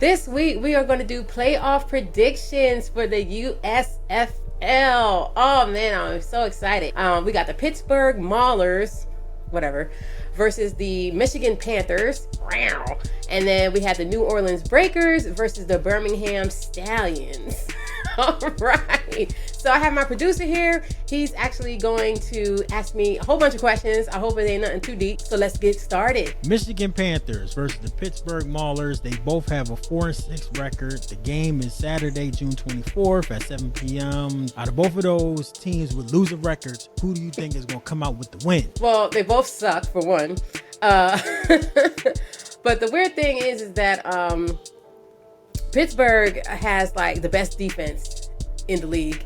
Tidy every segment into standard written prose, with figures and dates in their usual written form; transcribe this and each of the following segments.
This week, we are going to do playoff predictions for the USFL. Oh, man, I'm so excited. We got the Pittsburgh Maulers, whatever, versus the Michigan Panthers. And then we had the New Orleans Breakers versus the Birmingham Stallions. All right. So I have my producer here. He's actually going to ask me a whole bunch of questions. I hope it ain't nothing too deep. So let's get started. Michigan Panthers versus the Pittsburgh Maulers. They both have a 4-6 record. The game is Saturday, June 24th at 7 p.m. Out of both of those teams with losing records, who do you think is going to come out with the win? Well, they both suck, for one. But the weird thing is that Pittsburgh has like the best defense in the league,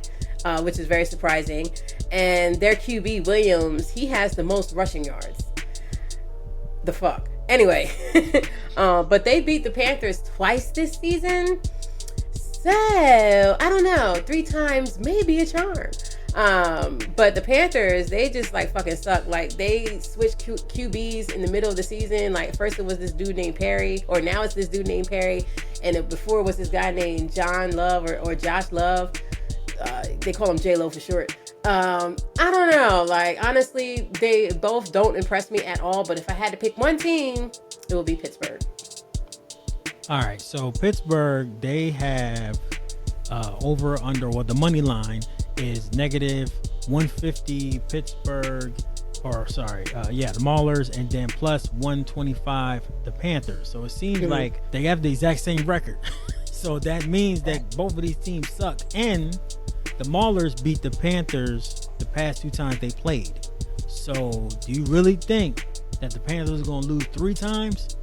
which is very surprising. And their QB, Williams, he has the most rushing yards. The fuck? Anyway, but they beat the Panthers twice this season. So, I don't know. 3 times may be a charm. But the Panthers, they just like fucking suck. Like they switched QBs in the middle of the season. Like first it was this dude named Perry, or now it's this dude named Perry, and before it was this guy named John Love or Josh Love. They call him J-Lo for short. I don't know. Like honestly, they both don't impress me at all. But if I had to pick one team, it would be Pittsburgh. All right, so Pittsburgh, they have over under, well, the money line is negative 150 Pittsburgh, the Maulers, and then plus 125 the Panthers. So it seems like they have the exact same record. So that means that both of these teams suck. And the Maulers beat the Panthers the past 2 times they played. So do you really think that the Panthers are going to lose 3 times?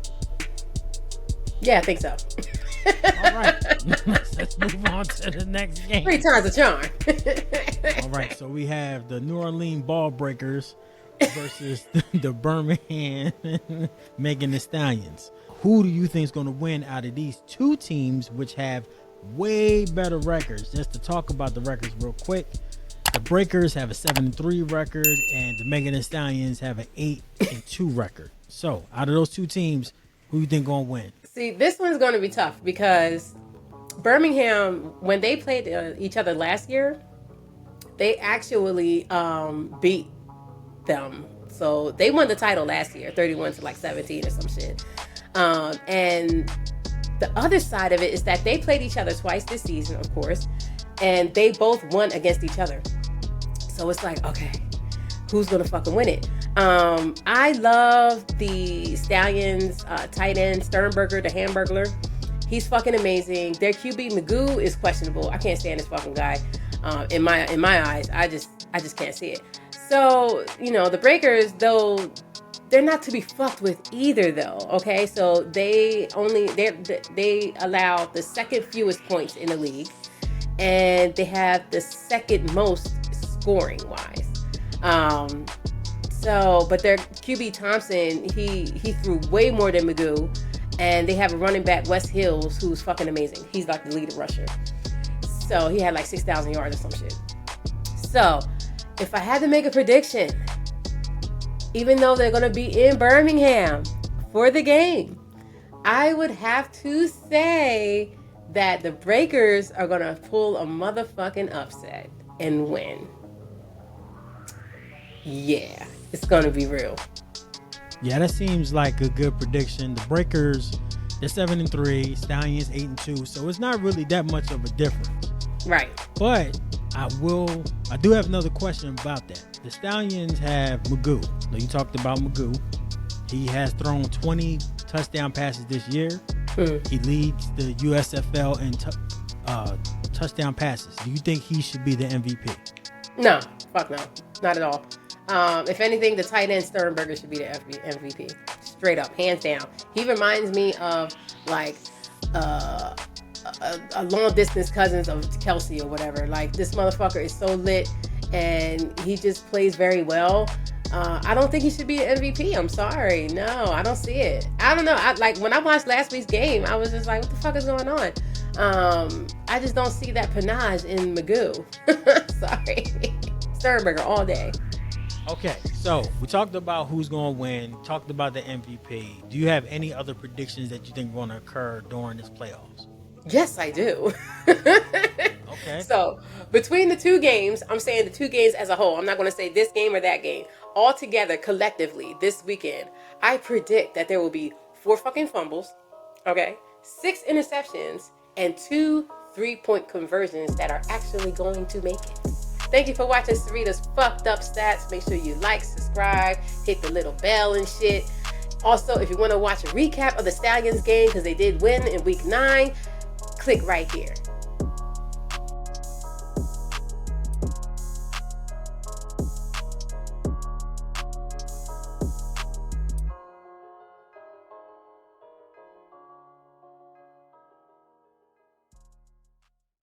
Yeah, I think so. All right, let's move on to the next game. 3 times a charm. All right, so we have the New Orleans Ball Breakers versus the Birmingham Megan the Stallions. Who do you think is going to win out of these 2 teams, which have way better records? Just to talk about the records real quick, the Breakers have a 7-3 record, and the Megan the Stallions have an 8-2 record. So, out of those 2 teams, who do you think going to win? See, this one's going to be tough because Birmingham, when they played each other last year, they actually beat them. So they won the title last year, 31 to like 17 or some shit. And the other side of it is that they played each other twice this season, of course, and they both won against each other. So it's like, okay, who's going to fucking win it? I love the Stallions tight end Sternberger, the Hamburglar. He's fucking amazing. Their QB Magoo is questionable. I can't stand this fucking guy. In my eyes, I just can't see it. So the Breakers, though, they're not to be fucked with either, though. Okay, so they allow the second fewest points in the league, and they have the second most scoring wise. But their QB Thompson, he threw way more than Magoo, and they have a running back, Wes Hills, who's fucking amazing. He's like the leading rusher. So he had like 6,000 yards or some shit. So if I had to make a prediction, even though they're going to be in Birmingham for the game, I would have to say that the Breakers are going to pull a motherfucking upset and win. Yeah, it's going to be real. Yeah, that seems like a good prediction. The Breakers, they're 7-3, Stallions 8-2, so it's not really that much of a difference. Right. But I do have another question about that. The Stallions have Magoo. Now, you talked about Magoo. He has thrown 20 touchdown passes this year. He leads the USFL in touchdown passes. Do you think he should be the MVP? No, fuck no, not at all. If anything, the tight end Sternberger should be the MVP. Straight up, hands down. He reminds me of like a long distance cousins of Kelsey or whatever. Like this motherfucker is so lit and he just plays very well. I don't think he should be an MVP. I'm sorry. No, I don't see it. I don't know. When I watched last week's game, I was just like, what the fuck is going on? I just don't see that panache in Magoo. Sorry. Sternberger all day. Okay, so we talked about who's going to win, talked about the MVP. Do you have any other predictions that you think are going to occur during this playoffs? Yes, I do. Okay. So, between the two games, I'm saying the two games as a whole. I'm not going to say this game or that game. All together, collectively, this weekend, I predict that there will be 4 fucking fumbles, okay, 6 interceptions, and 2 3-point conversions that are actually going to make it. Thank you for watching Sarita's Fucked Up Stats. Make sure you like, subscribe, hit the little bell and shit. Also, if you want to watch a recap of the Stallions game, because they did win in week 9, click right here.